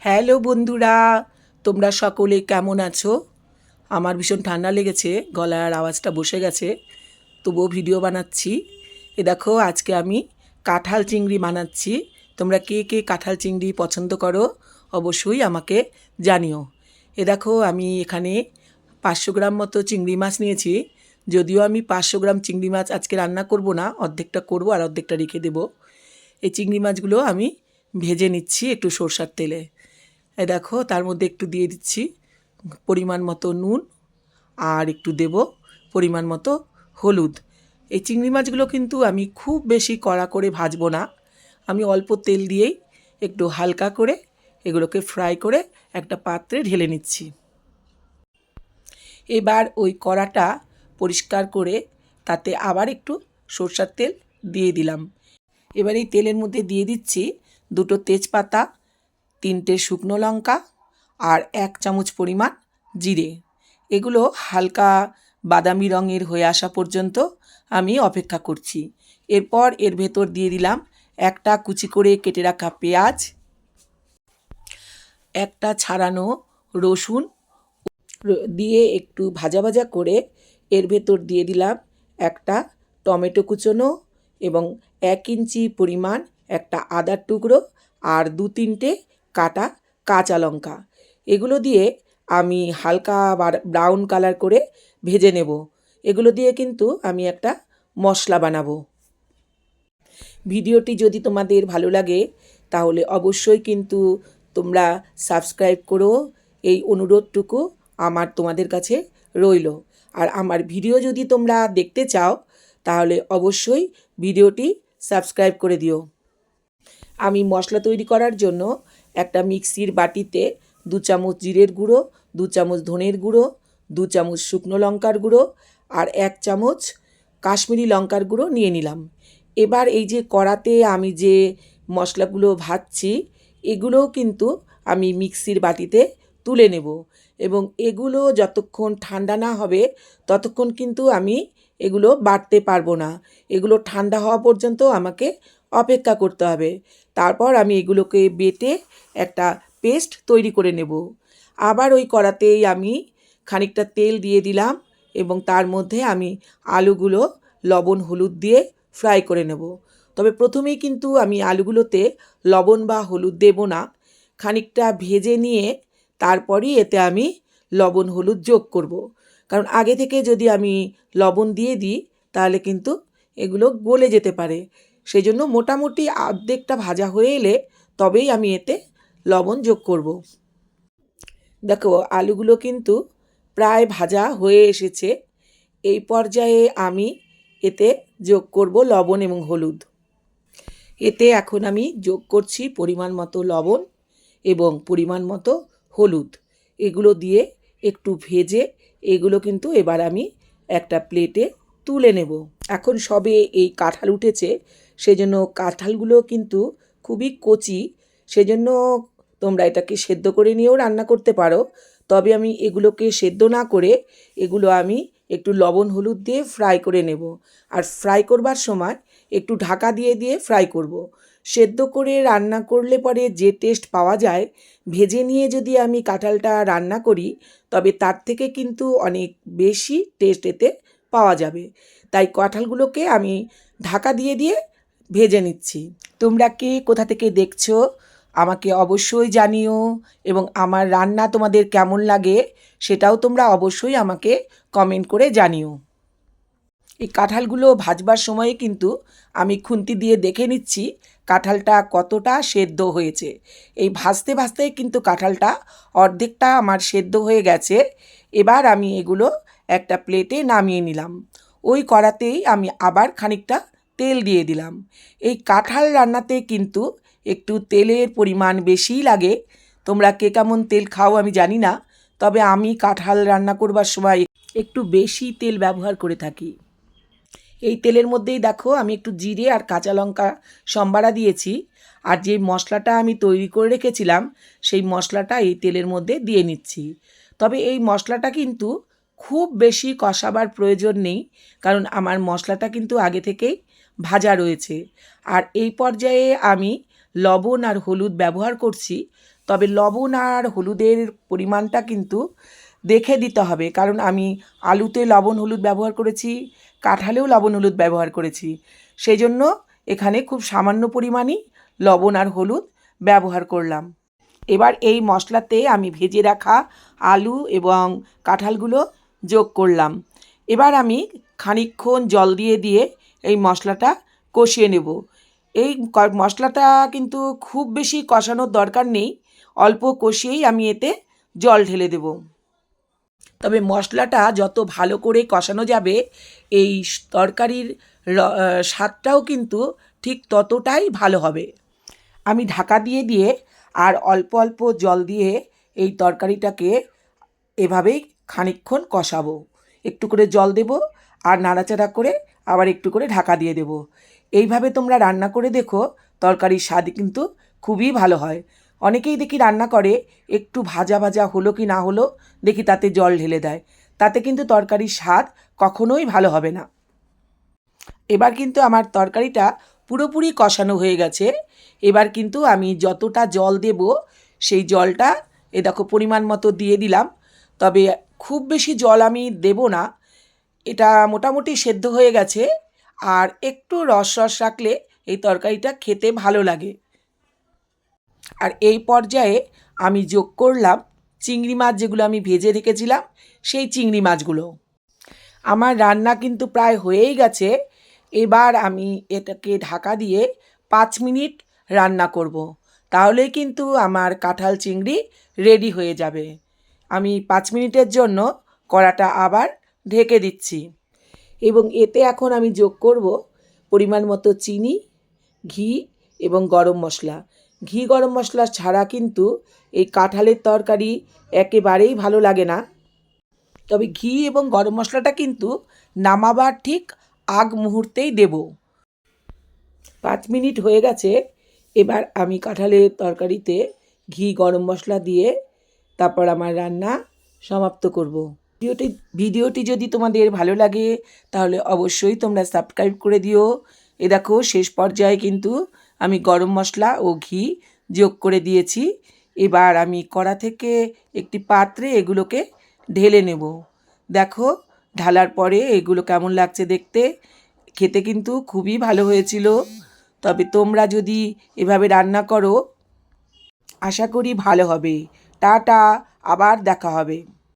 Hello বন্ধুরা, তোমরা সকলে কেমন আছো? আমার ভীষণ ঠান্ডা লেগেছে, গলার আওয়াজটা বসে গেছে, তবুও ভিডিও বানাচ্ছি। দেখো, আজকে আমি কাঁঠাল চিংড়ি বানাচ্ছি। তোমরা কে কে কাঁঠাল চিংড়ি পছন্দ করো অবশ্যই আমাকে জানিও। দেখো, আমি এখানে 500 গ্রাম মতো চিংড়ি মাছ নিয়েছি। যদিও আমি 500 গ্রাম চিংড়ি মাছ আজকে রান্না করব না, অর্ধেকটা করব আর অর্ধেকটা রেখে দেবো। এই চিংড়ি মাছগুলো আমি ভেজে নিচ্ছি একটু সরষার তেলে। দেখো, তার মধ্যে একটু দিয়ে দিচ্ছি পরিমাণ মতো নুন, আর একটু দেব পরিমাণ মতো হলুদ। এই চিংড়ি মাছগুলো কিন্তু আমি খুব বেশি কড়া করে ভাজবো না, আমি অল্প তেল দিয়েই একটু হালকা করে এগুলোকে ফ্রাই করে একটা পাত্রে ঢেলে নিচ্ছি। এবার ওই কড়াটা পরিষ্কার করে তাতে আবার একটু সরষার তেল দিয়ে দিলাম। এবার এই তেলের মধ্যে দিয়ে দিচ্ছি 2টো তেজপাতা, 3টে শুকনো লঙ্কা আর 1 চামচ পরিমাণ জিরে। এগুলো হালকা বাদামি রঙের হয়ে আসা পর্যন্ত আমি অপেক্ষা করছি। এরপর এর ভেতর দিয়ে দিলাম একটা কুচি করে কেটে রাখা পেঁয়াজ, একটা ছাড়ানো রসুন দিয়ে একটু ভাজা ভাজা করে এর ভেতর দিয়ে দিলাম একটা টমেটো কুচোনো এবং 1 ইঞ্চি পরিমাণ একটা আদার টুকরো আর 2-3টে কাটা কাঁচা লঙ্কা। এগুলো দিয়ে আমি হালকা ব্রাউন কালার করে ভেজে নেব। এগুলো দিয়ে কিন্তু আমি একটা মশলা বানাবো। ভিডিওটি যদি তোমাদের ভালো লাগে তাহলে অবশ্যই কিন্তু তোমরা সাবস্ক্রাইব করো, এই অনুরোধটুকু আমার তোমাদের কাছে রইল। আর আমার ভিডিও যদি তোমরা দেখতে চাও তাহলে অবশ্যই ভিডিওটি সাবস্ক্রাইব করে দিও। আমি মশলা তৈরি করার জন্য একটা মিক্সির বাটিতে 2 চামচ জিরের গুঁড়ো, 2 চামচ ধনের গুঁড়ো, 2 চামচ শুকনো লঙ্কার গুঁড়ো আর 1 চামচ কাশ্মীরি লঙ্কার গুঁড়ো নিয়ে নিলাম। এবার এই যে কড়াতে আমি যে মশলাগুলো ভাজছি এগুলোও কিন্তু আমি মিক্সির বাটিতে তুলে নেব, এবং এগুলো যতক্ষণ ঠান্ডা না হবে ততক্ষণ কিন্তু আমি এগুলো বাটতে পারবো না। এগুলো ঠান্ডা হওয়া পর্যন্ত আমাকে অপেক্ষা করতে হবে। তারপর আমি এগুলোকে বেটে একটা পেস্ট তৈরি করে নেব। আবার ওই কড়াতেই আমি খানিকটা তেল দিয়ে দিলাম এবং তার মধ্যে আমি আলুগুলো লবণ হলুদ দিয়ে ফ্রাই করে নেব। তবে প্রথমেই কিন্তু আমি আলুগুলোতে লবণ বা হলুদ দেব না, খানিকটা ভেজে নিয়ে তারপরই এতে আমি লবণ হলুদ যোগ করব। কারণ আগে থেকে যদি আমি লবণ দিয়ে দিই তাহলে কিন্তু এগুলো গলে যেতে পারে। সেই জন্য মোটামুটি অর্ধেকটা ভাজা হয়ে এলে তবেই আমি এতে লবণ যোগ করব। দেখো, আলুগুলো কিন্তু প্রায় ভাজা হয়ে এসেছে। এই পর্যায়ে আমি এতে যোগ করব লবণ এবং হলুদ। এতে এখন আমি যোগ করছি পরিমাণ মতো লবণ এবং পরিমাণ মতো হলুদ। এগুলো দিয়ে একটু ভেজে এগুলো কিন্তু এবার আমি একটা প্লেটে তুলে নেব। এখন সবে এই কাঁঠাল উঠেছে, সেজন্য কাঁঠালগুলো কিন্তু খুবই কচি, সেজন্য তোমরা এটাকে সেদ্ধ করে নিয়েও রান্না করতে পারো। তবে আমি এগুলোকে সেদ্ধ না করে এগুলো আমি একটু লবণ হলুদ দিয়ে ফ্রাই করে নেব। আর ফ্রাই করবার সময় একটু ঢাকা দিয়ে দিয়ে ফ্রাই করব। সেদ্ধ করে রান্না করলে পরে যে টেস্ট পাওয়া যায়, ভেজে নিয়ে যদি আমি কাঁঠালটা রান্না করি তবে তার থেকে কিন্তু অনেক বেশি টেস্ট এতে পাওয়া যাবে। তাই কাঁঠালগুলোকে আমি ঢাকা দিয়ে দিয়ে ভেজে নিচ্ছি। তোমরা কে কোথা থেকে দেখছো আমাকে অবশ্যই জানিও, এবং আমার রান্না তোমাদের কেমন লাগে সেটাও তোমরা অবশ্যই আমাকে কমেন্ট করে জানিও। এই কাঁঠালগুলো ভাজবার সময়ে কিন্তু আমি খুন্তি দিয়ে দেখে নিচ্ছি কাঁঠালটা কতটা সেদ্ধ হয়েছে। এই ভাজতে ভাজতেই কিন্তু কাঁঠালটা অর্ধেকটা আমার সেদ্ধ হয়ে গেছে। এবার আমি এগুলো একটা প্লেটে নামিয়ে নিলাম। ওই কড়াতেই আমি আবার খানিকটা তেল দিয়ে দিলাম। এই কাঁঠাল রান্নাতে কিন্তু একটু তেলের পরিমাণ বেশিই লাগে। তোমরা কে কেমন তেল খাও আমি জানি না, তবে আমি কাঁঠাল রান্না করবার সময় একটু বেশি তেল ব্যবহার করে থাকি। এই তেলের মধ্যেই দেখো আমি একটু জিরে আর কাঁচা লঙ্কা সম্বারা দিয়েছি, আর যে মশলাটা আমি তৈরি করে রেখেছিলাম সেই মশলাটা এই তেলের মধ্যে দিয়ে নিচ্ছি। তবে এই মশলাটা কিন্তু খুব বেশি কষাবার প্রয়োজন নেই, কারণ আমার মশলাটা কিন্তু আগে থেকেই ভাজা রয়েছে। আর এই পর্যায়ে আমি লবণ আর হলুদ ব্যবহার করছি, তবে লবণ আর হলুদের পরিমাণটা কিন্তু দেখে দিতে হবে, কারণ আমি আলুতে লবণ হলুদ ব্যবহার করেছি, কাঁঠালেও লবণ হলুদ ব্যবহার করেছি। সেই জন্য এখানে খুব সামান্য পরিমাণই লবণ আর হলুদ ব্যবহার করলাম। এবার এই মশলাতে আমি ভেজে রাখা আলু এবং কাঁঠালগুলো যোগ করলাম। এবার আমি খানিকক্ষণ জল দিয়ে দিয়ে এই মশলাটা কষিয়ে নেব। এই মশলাটা কিন্তু খুব বেশি কষানোর দরকার নেই, অল্প কষিয়েই আমি এতে জল ঢেলে দেব। তবে মশলাটা যত ভালো করে কষানো যাবে এই তরকারির স্বাদটাও কিন্তু ঠিক ততটাই ভালো হবে। আমি ঢাকা দিয়ে দিয়ে আর অল্প অল্প জল দিয়ে এই তরকারিটাকে এভাবেই খানিকক্ষণ কষাবো। একটু করে জল দেব আর নাড়াচাড়া করে আবার একটু করে ঢাকা দিয়ে দেব। এইভাবে তোমরা রান্না করে দেখো, তরকারির স্বাদ কিন্তু খুবই ভালো হয়। অনেকেই দেখি রান্না করে একটু ভাজা ভাজা হলো কি না হলো দেখি তাতে জল ঢেলে দেয়, তাতে কিন্তু তরকারির স্বাদ কখনোই ভালো হবে না। এবার কিন্তু আমার তরকারিটা পুরোপুরি কষানো হয়ে গেছে। এবার কিন্তু আমি যতটা জল দেব সেই জলটা দেখো পরিমাণ মতো দিয়ে দিলাম। তবে খুব বেশি জল আমি দেব না, এটা মোটামুটি সেদ্ধ হয়ে গেছে। আর একটু রস রস রাখলে এই তরকারিটা খেতে ভালো লাগে। আর এই পর্যায়ে আমি যোগ করলাম চিংড়ি মাছ, যেগুলো আমি ভেজে রেখেছিলাম সেই চিংড়ি মাছগুলো। আমার রান্না কিন্তু প্রায় হয়েই গেছে। এবার আমি এটাকে ঢাকা দিয়ে 5 মিনিট রান্না করব। তাহলেই কিন্তু আমার কাঁঠাল চিংড়ি রেডি হয়ে যাবে। আমি 5 মিনিটের জন্য কড়াটা আবার ঢেকে দিচ্ছি এবং এতে এখন আমি যোগ করব পরিমাণ মতো চিনি, ঘি এবং গরম মশলা। ঘি গরম মশলা ছাড়া কিন্তু এই কাঁঠালের তরকারি একেবারেই ভালো লাগে না। তবে ঘি এবং গরম মশলাটা কিন্তু নামাবার ঠিক আগ মুহূর্তেই দেব। 5 মিনিট হয়ে গেছে। এবার আমি কাঁঠালের তরকারিতে ঘি গরম মশলা দিয়ে তারপর আমার রান্না সমাপ্ত করব। ভিডিওটি যদি তোমাদের ভালো লাগে তাহলে অবশ্যই তোমরা সাবস্ক্রাইব করে দিও। এ দেখো শেষ পর্যায়ে কিন্তু আমি গরম মশলা ও ঘি যোগ করে দিয়েছি। এবার আমি কড়া থেকে একটি পাত্রে এগুলোকে ঢেলে নেব। দেখো ঢালার পরে এগুলো কেমন লাগছে দেখতে, খেতে কিন্তু খুবই ভালো হয়েছিল। তবে তোমরা যদি এভাবে রান্না করো আশা করি ভালো হবে। টাটা, আবার দেখা হবে।